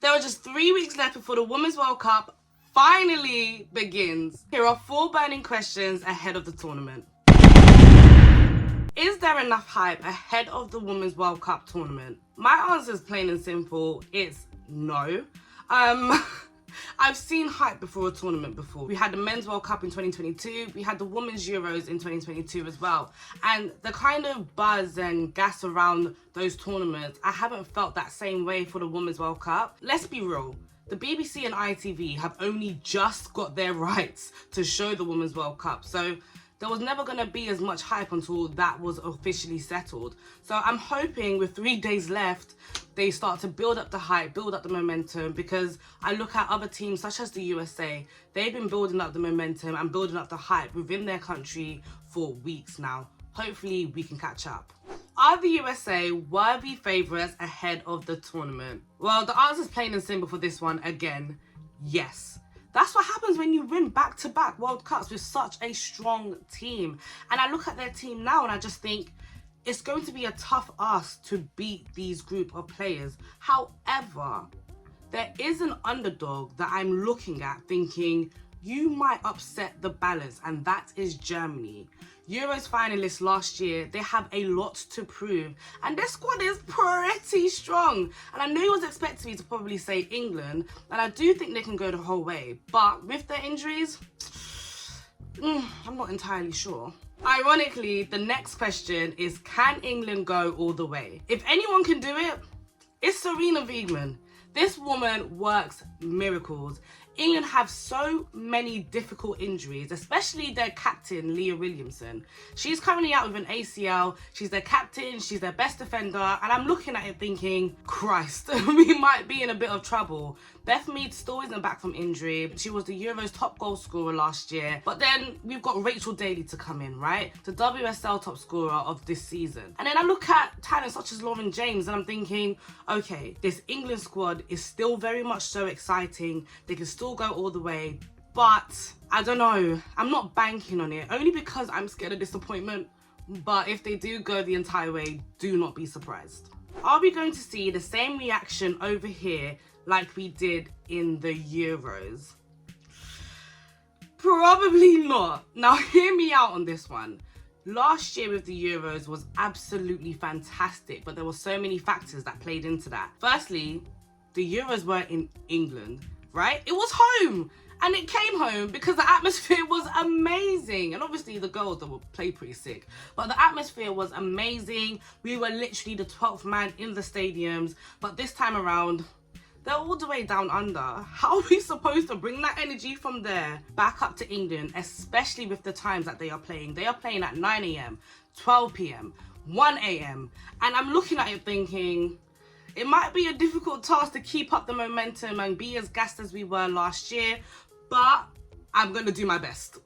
There are just 3 weeks left before the Women's World Cup finally begins. Here are 4 burning questions ahead of the tournament. Is there enough hype ahead of the Women's World Cup tournament? My answer is plain and simple. It's no. I've seen hype before a tournament before. We had the Men's World Cup in 2022. We had the Women's Euros in 2022 as well. And the kind of buzz and gas around those tournaments, I haven't felt that same way for the Women's World Cup. Let's be real. The BBC and ITV have only just got their rights to show the Women's World Cup. So there was never going to be as much hype until that was officially settled. So I'm hoping with 3 days left, they start to build up the hype, build up the momentum, because I look at other teams such as the USA, they've been building up the momentum and building up the hype within their country for weeks now. Hopefully we can catch up. Are the USA worthy favourites ahead of the tournament? Well, the answer is plain and simple for this one again, yes. That's what happens when you win back-to-back World Cups with such a strong team. And I look at their team now and I just think it's going to be a tough ask to beat these group of players. However, there is an underdog that I'm looking at thinking you might upset the balance, and that is Germany. Euros finalists last year, they have a lot to prove, and their squad is pretty strong. And I know you was expecting me to probably say England, and I do think they can go the whole way, but with their injuries, I'm not entirely sure. Ironically, the next question is, can England go all the way? If anyone can do it, it's Sarina Wiegman. This woman works miracles. England have so many difficult injuries, especially their captain, Leah Williamson. She's currently out with an ACL. She's their captain, she's their best defender, and I'm looking at it thinking, Christ, we might be in a bit of trouble. Beth Mead still isn't back from injury. She was the Euros top goal scorer last year. But then we've got Rachel Daly to come in, right? The WSL top scorer of this season. And then I look at talent such as Lauren James and I'm thinking, okay, this England squad is still very much so exciting. They can still go all the way. But I don't know. I'm not banking on it, only because I'm scared of disappointment. But if they do go the entire way, do not be surprised. Are we going to see the same reaction over here like we did in the Euros? Probably not. Now hear me out on this one. Last year with the Euros was absolutely fantastic, but there were so many factors that played into that. Firstly, the Euros were in England, right? It was home. And it came home because the atmosphere was amazing. And obviously the girls that will play pretty sick. But the atmosphere was amazing. We were literally the 12th man in the stadiums. But this time around, they're all the way down under. How are we supposed to bring that energy from there back up to England, especially with the times that they are playing? They are playing at 9 a.m, 12 p.m, 1 a.m. And I'm looking at it thinking, it might be a difficult task to keep up the momentum and be as gassed as we were last year, but I'm going to do my best.